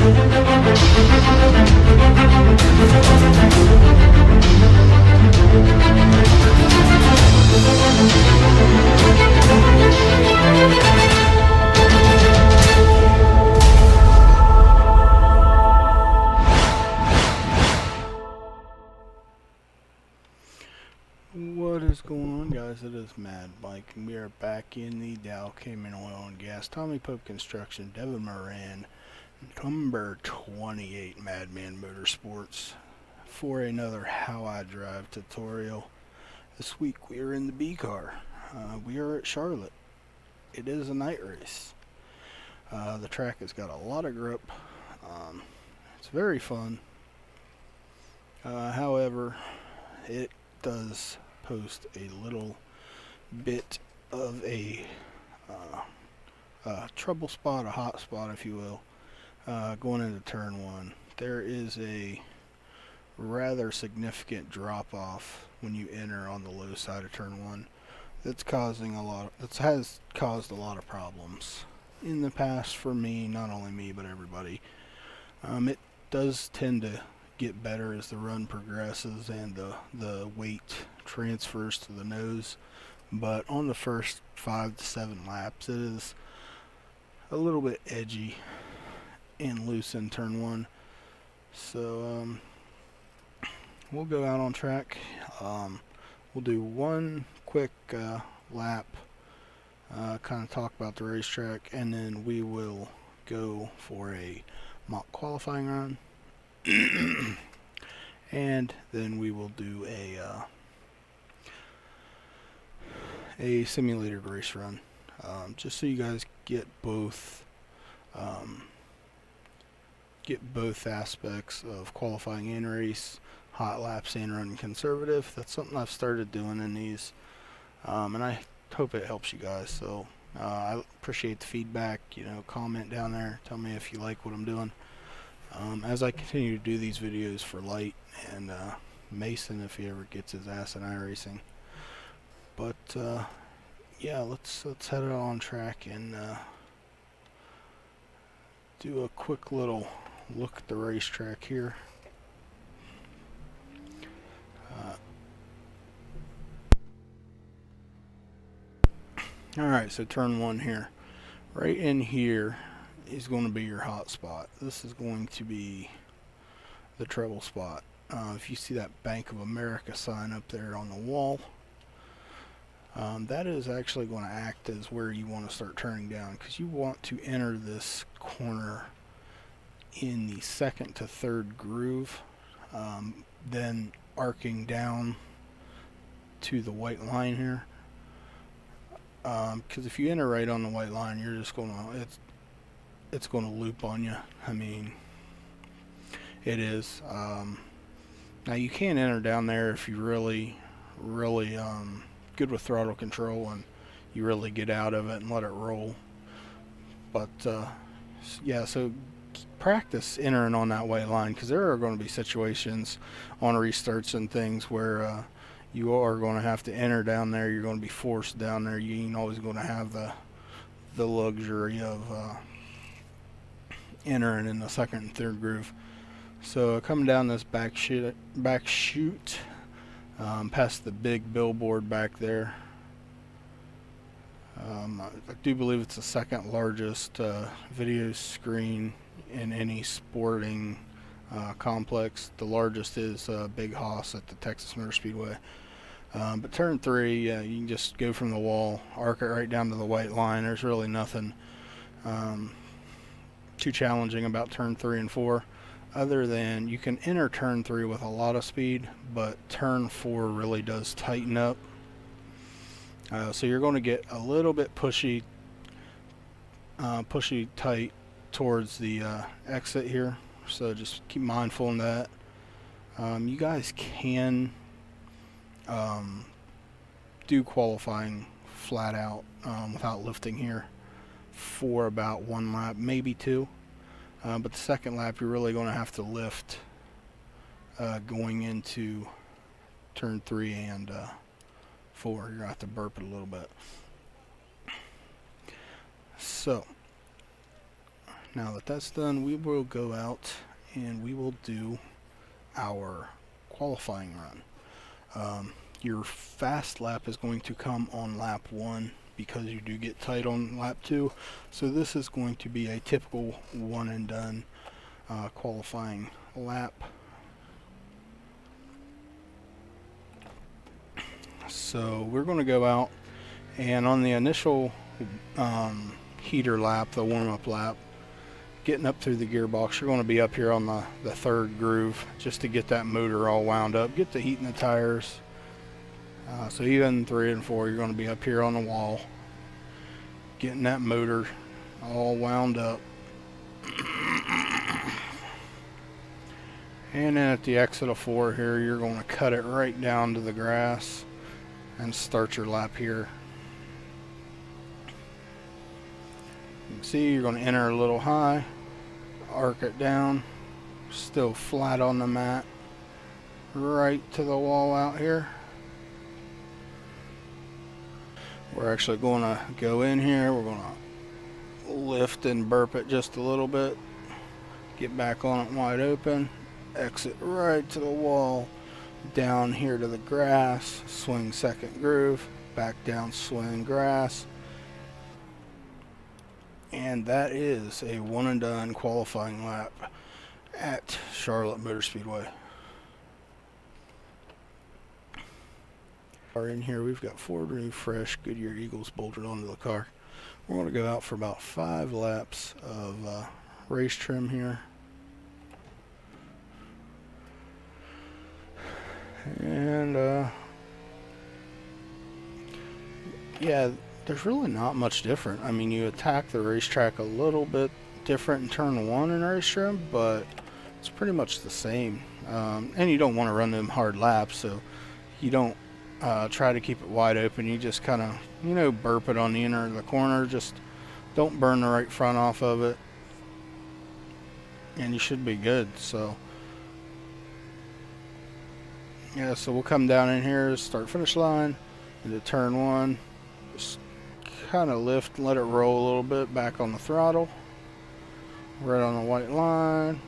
What is going on, guys? It is Mad Mike, and we are back in the Dow Cayman Oil and Gas, Tommy Pope Construction, Devin Moran, number 28 Madman Motorsports for another How I Drive tutorial. This week we are in the B car. We are at Charlotte. It is a night race. The track has got a lot of grip. It's very fun. However, it does post a little bit of a trouble spot, a hot spot if you will, going into turn one. There is a rather significant drop off when you enter on the low side of turn one. That has caused a lot of problems in the past for me, not only me but everybody. It does tend to get better as the run progresses and the weight transfers to the nose, but on the first 5 to 7 laps it is a little bit edgy and loose in turn one. So we'll go out on track. We'll do one quick lap, kind of talk about the racetrack, and then we will go for a mock qualifying run. And then we will do a simulated race run, just so you guys get both aspects of qualifying and race, hot laps and running conservative. That's something I've started doing in these, and I hope it helps you guys. So I appreciate the feedback. Comment down there, tell me if you like what I'm doing. As I continue to do these videos for Light and Mason if he ever gets his ass in iRacing. But yeah, let's head it on track and do a quick little look at the racetrack here. Alright, so turn one here. Right in here is going to be your hot spot. This is going to be the treble spot. If you see that Bank of America sign up there on the wall, that is actually going to act as where you want to start turning down, because you want to enter this corner in the second to third groove, then arcing down to the white line here. Because if you enter right on the white line, you're just going to it's going to loop on you. I mean, it is. Now you can enter down there if you really good with throttle control and you really get out of it and let it roll. But yeah, so practice entering on that white line, because there are going to be situations on restarts and things where you are going to have to enter down there. You're going to be forced down there. You ain't always going to have the luxury of entering in the second and third groove. So coming down this back chute, past the big billboard back there. I do believe it's the second largest video screen in any sporting complex. The largest is Big Hoss at the Texas Motor Speedway. But turn 3, you can just go from the wall, arc it right down to the white line. There's really nothing too challenging about turn 3 and 4, other than you can enter turn 3 with a lot of speed, but turn 4 really does tighten up. So you're going to get a little bit pushy tight towards the exit here, so just keep mindful in that. You guys can do qualifying flat out without lifting here for about 1 lap, maybe 2, but the second lap you're really going to have to lift going into turn 3 and 4. You're going to have to burp it a little bit. So Now that that's done, we will go out and we will do our qualifying run. Your fast lap is going to come on lap 1 because you do get tight on lap 2. So this is going to be a typical one and done qualifying lap. So we're going to go out, and on the initial heater lap, the warm-up lap, getting up through the gearbox, you're going to be up here on the third groove just to get that motor all wound up, get the heat in the tires. So even 3 and 4, you're going to be up here on the wall, getting that motor all wound up. And then at the exit of 4 here, you're going to cut it right down to the grass and start your lap here. You can see you're going to enter a little high, arc it down, still flat on the mat, right to the wall out here. We're actually going to go in here, we're going to lift and burp it just a little bit, get back on it wide open, exit right to the wall, down here to the grass, swing second groove, back down, swing grass. And that is a one and done qualifying lap at Charlotte Motor Speedway. In here we've got 4 new fresh Goodyear Eagles bolted onto the car. We're going to go out for about 5 laps of race trim here. And yeah, there's really not much different. I mean, you attack the racetrack a little bit different in turn 1 in race trim, but it's pretty much the same. And you don't want to run them hard laps, so you don't try to keep it wide open. You just kind of, you know, burp it on the inner of the corner. Just don't burn the right front off of it, and you should be good. So yeah, so we'll come down in here, start finish line, into turn 1, just kind of lift, let it roll a little bit, back on the throttle, right on the white line,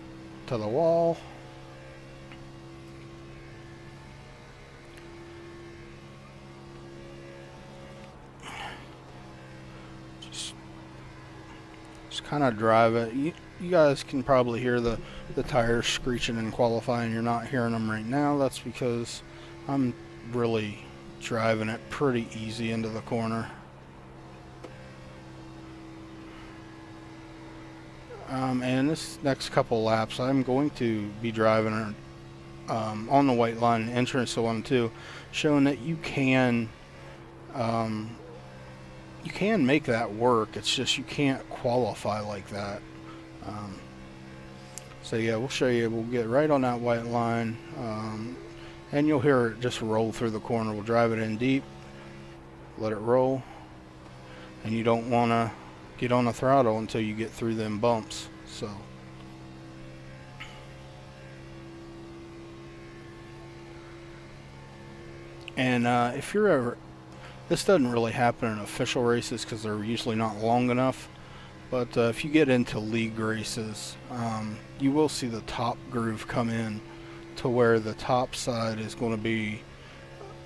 to the wall. Just kind of drive it. You guys can probably hear the tires screeching in qualifying. You're not hearing them right now. That's because I'm really driving it pretty easy into the corner. And this next couple laps, I'm going to be driving on the white line, entrance to 1 and 2, showing that you can make that work. It's just you can't qualify like that. So yeah, we'll show you. We'll get right on that white line, and you'll hear it just roll through the corner. We'll drive it in deep, let it roll, and you don't want to get on the throttle until you get through them bumps. So and if you're ever, this doesn't really happen in official races because they're usually not long enough. But if you get into league races, you will see the top groove come in to where the top side is going to be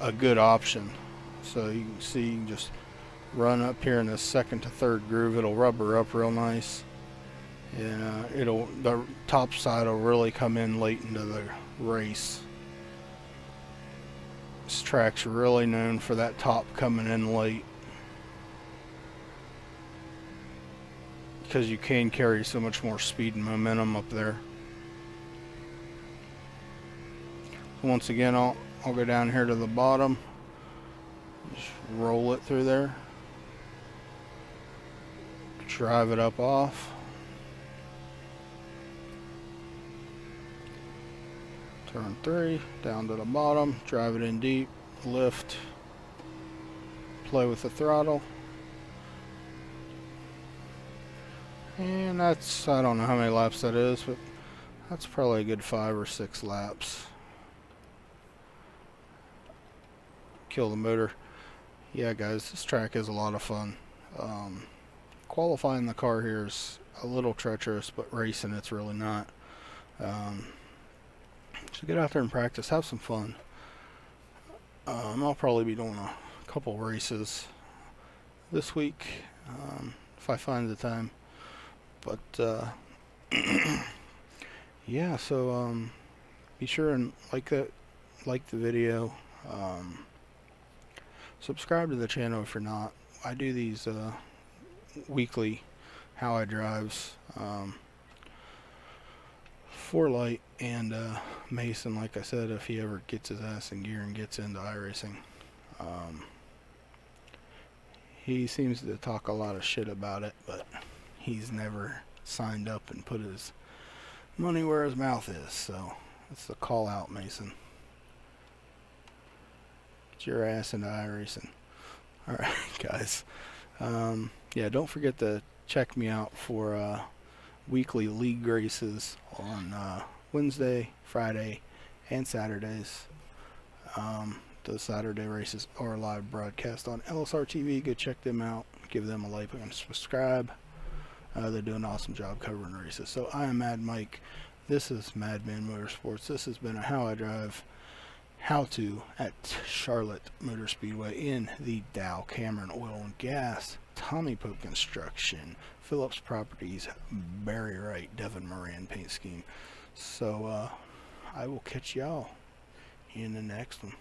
a good option. So you can see, you can just run up here in the second to third groove. It'll rubber up real nice, and the top side will really come in late into the race. This track's really known for that top coming in late, because you can carry so much more speed and momentum up there. Once again, I'll go down here to the bottom, just roll it through there, drive it up off, turn 3, down to the bottom, drive it in deep, lift, play with the throttle. And that's, I don't know how many laps that is, but that's probably a good 5 or 6 laps. Kill the motor. Yeah guys, this track is a lot of fun. qualifying the car here is a little treacherous, but racing it's really not. So get out there and practice, have some fun. I'll probably be doing a couple races this week if I find the time. But yeah, so be sure and like the video. Subscribe to the channel if you're not. I do these weekly how I drives for Light and Mason, like I said, if he ever gets his ass in gear and gets into iRacing. He seems to talk a lot of shit about it, but he's never signed up and put his money where his mouth is. So that's the call out, Mason. Get your ass into iRacing. Alright, guys. Yeah, don't forget to check me out for weekly league races on Wednesday, Friday, and Saturdays. Those Saturday races are live broadcast on LSR TV. Go check them out. Give them a like and subscribe. They're doing an awesome job covering races. So I am Mad Mike. This is Madman Motorsports. This has been a How I Drive how-to at Charlotte Motor Speedway in the Dow Cameron Oil and Gas, Tommy Pope Construction, Phillips Properties, Barry Wright, Devin Moran paint scheme. So I will catch y'all in the next one.